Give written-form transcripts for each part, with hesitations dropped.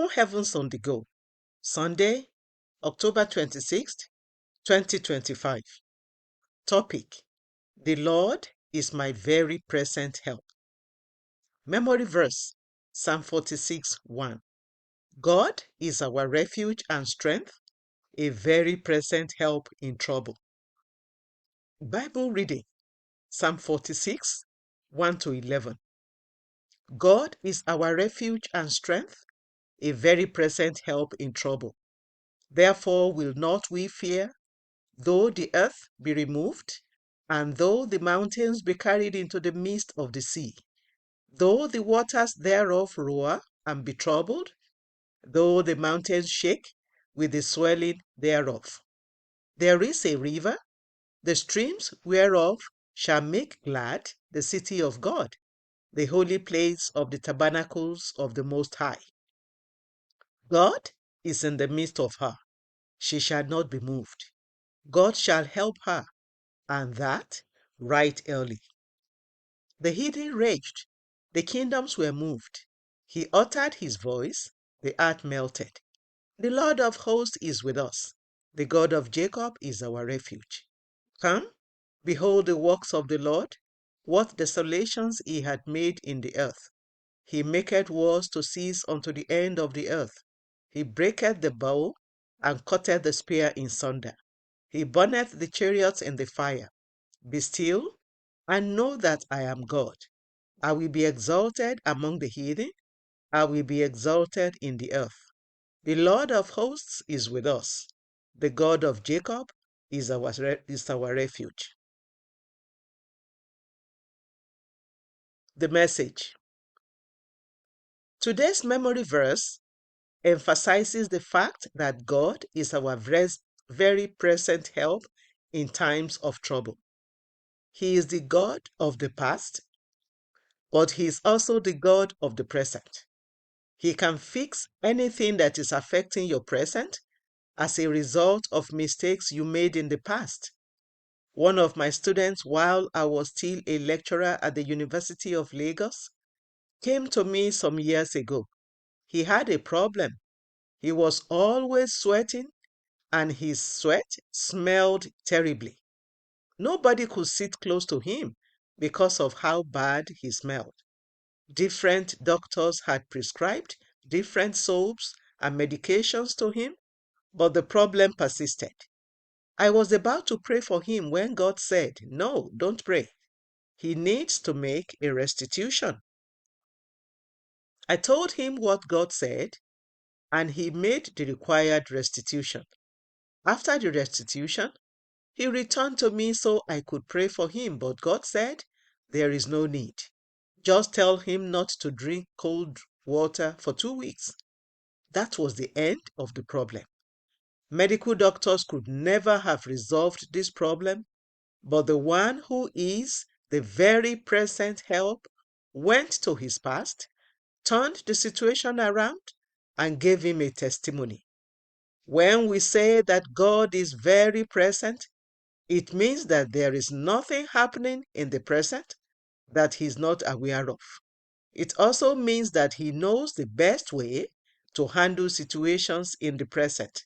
Who Heavens on the Go, Sunday, October 26th, 2025. Topic: The Lord is my very present help. Memory verse: Psalm 46:1. God is our refuge and strength, a very present help in trouble. Bible reading: Psalm 46, 1 to 11. God is our refuge and strength, a very present help in trouble. Therefore will not we fear, though the earth be removed, and though the mountains be carried into the midst of the sea, though the waters thereof roar and be troubled, though the mountains shake with the swelling thereof. There is a river, the streams whereof shall make glad the city of God, the holy place of the tabernacles of the Most High. God is in the midst of her. She shall not be moved. God shall help her, and that right early. The heathen raged, the kingdoms were moved. He uttered his voice, the earth melted. The Lord of hosts is with us. The God of Jacob is our refuge. Come, behold the works of the Lord, what desolations he hath made in the earth. He maketh wars to cease unto the end of the earth. He breaketh the bow, and cutteth the spear in sunder. He burneth the chariots in the fire. Be still, and know that I am God. I will be exalted among the heathen. I will be exalted in the earth. The Lord of hosts is with us. The God of Jacob is our refuge. The message. Today's memory verse emphasizes the fact that God is our very present help in times of trouble. He is the God of the past, but He is also the God of the present. He can fix anything that is affecting your present as a result of mistakes you made in the past. One of my students, while I was still a lecturer at the University of Lagos, came to me some years ago. He had a problem. He was always sweating, and his sweat smelled terribly. Nobody could sit close to him because of how bad he smelled. Different doctors had prescribed different soaps and medications to him, but the problem persisted. I was about to pray for him when God said, "No, don't pray. He needs to make a restitution." I told him what God said, and he made the required restitution. After the restitution, he returned to me so I could pray for him, but God said, "There is no need. Just tell him not to drink cold water for 2 weeks." That was the end of the problem. Medical doctors could never have resolved this problem, but the one who is the very present help went to his past, turned the situation around, and gave him a testimony. When we say that God is very present, it means that there is nothing happening in the present that He is not aware of. It also means that He knows the best way to handle situations in the present.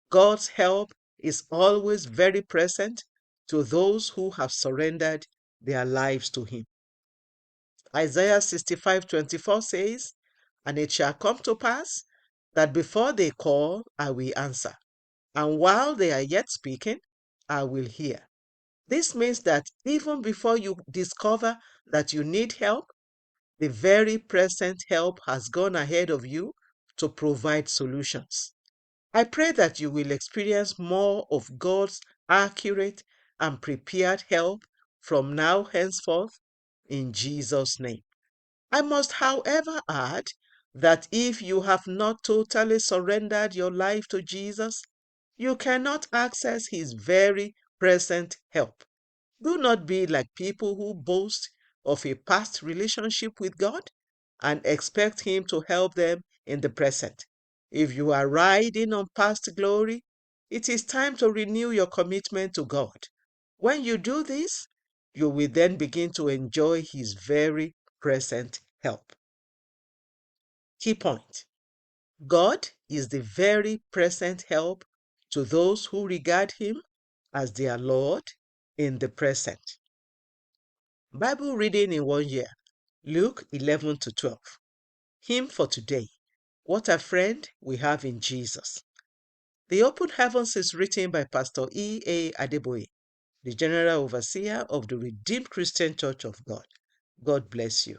God's help is always very present to those who have surrendered their lives to Him. Isaiah 65:24 says, "And it shall come to pass that before they call, I will answer, and while they are yet speaking, I will hear." This means that even before you discover that you need help, the very present help has gone ahead of you to provide solutions. I pray that you will experience more of God's accurate and prepared help from now henceforth in Jesus' name. I must, however, add that if you have not totally surrendered your life to Jesus, you cannot access His very present help. Do not be like people who boast of a past relationship with God and expect Him to help them in the present. If you are riding on past glory, it is time to renew your commitment to God. When you do this, you will then begin to enjoy His very present help. Key point: God is the very present help to those who regard Him as their Lord in the present. Bible reading in 1 year, Luke 11 to 12. Hymn for today. What a friend we have in Jesus. The Open Heavens is written by Pastor E.A. Adeboye, the General Overseer of the Redeemed Christian Church of God. God bless you.